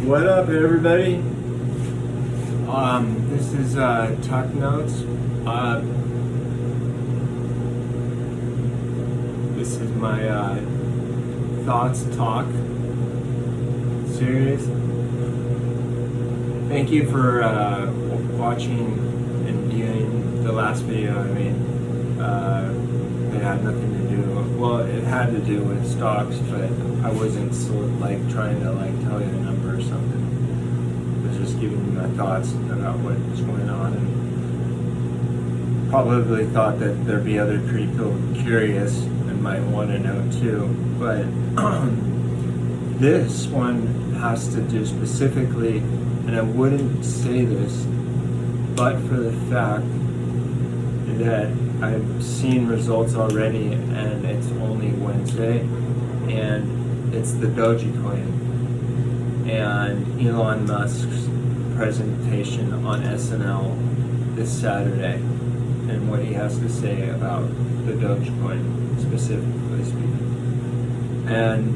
What up, everybody? This is Tuck Notes. This is my thoughts talk series. Thank you for watching and viewing the last video I made. It had nothing to do. Well, it had to do with stocks, but I wasn't trying to tell you a number or something. I was just giving you my thoughts about what was going on, and probably thought that there'd be other people curious and might want to know too. But this one has to do specifically, and I wouldn't say this, but for the fact that I've seen results already, and it's only Wednesday, and it's the Dogecoin and Elon Musk's presentation on SNL this Saturday, and what he has to say about the Dogecoin specifically speaking. And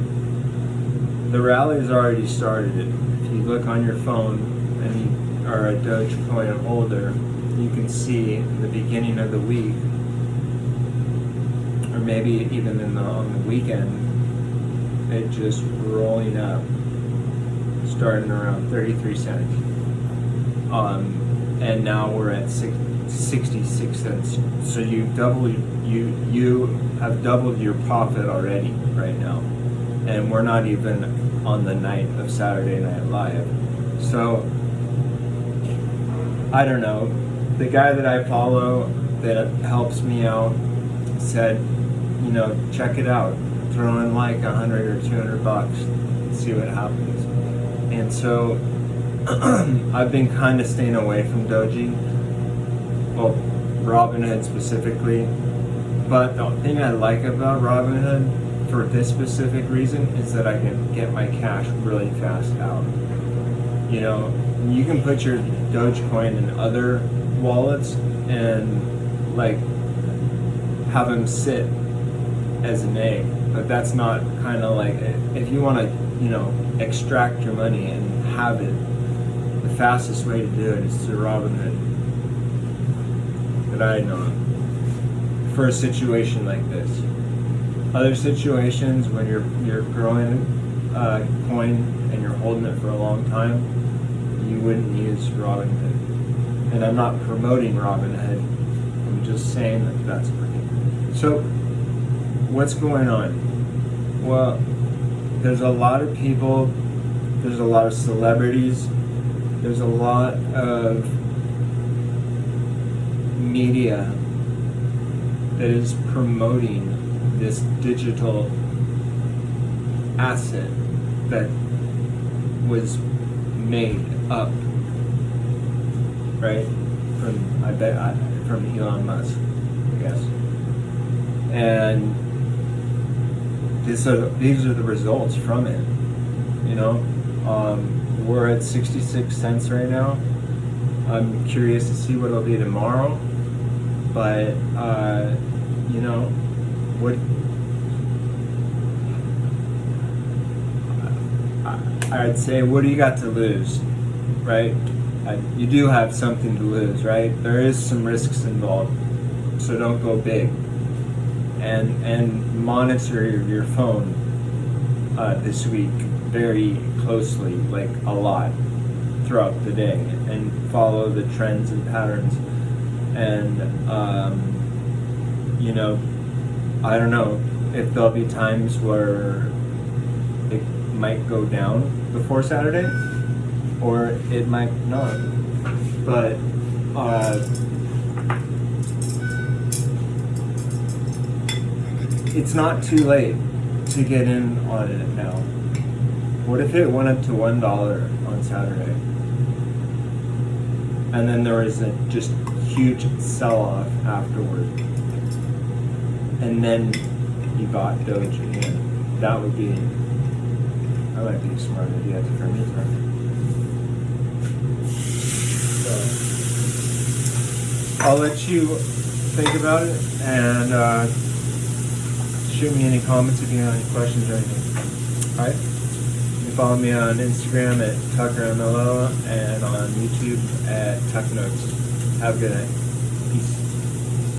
the rally has already started. If you look on your phone and you are a Dogecoin holder, you can see in the beginning of the week, or maybe even on the weekend, it just rolling up, starting around 33 cents. And now we're at 66 cents. So you have doubled your profit already right now. And we're not even on the night of Saturday Night Live. So I don't know. The guy that I follow that helps me out said, check it out. Throw in like $100 or $200, see what happens. And so I've been kind of staying away from Doge, well, Robinhood specifically. But the thing I like about Robinhood for this specific reason is that I can get my cash really fast out. You can put your Dogecoin in other wallets and have them sit as an egg, but that's not kind of if you want to extract your money and have it, the fastest way to do it is through Robinhood that I know of, for a situation like this. Other situations when you're growing a coin and you're holding it for a long time, you wouldn't use Robinhood. And I'm not promoting Robinhood, I'm just saying that that's working. So, what's going on? Well, there's a lot of people, there's a lot of celebrities, there's a lot of media that is promoting this digital asset that was made up, right? From Elon Musk, I guess. And these are the results from it. We're at 66 cents right now. I'm curious to see what it'll be tomorrow. But what I'd say, what do you got to lose, right? You do have something to lose, right? There is some risks involved, so don't go big. And monitor your phone this week very closely, a lot throughout the day, and follow the trends and patterns. And I don't know if there'll be times where it might go down before Saturday, or it might not. But it's not too late to get in on it now. What if it went up to $1 on Saturday, and then there was a just huge sell-off afterward, and then you bought Doge again? That might be a smart idea for me. So I'll let you think about it, and shoot me any comments if you have any questions or anything. Alright? can follow me on Instagram at TuckerMLO and on YouTube at TuckNotes. Have a good night. Peace.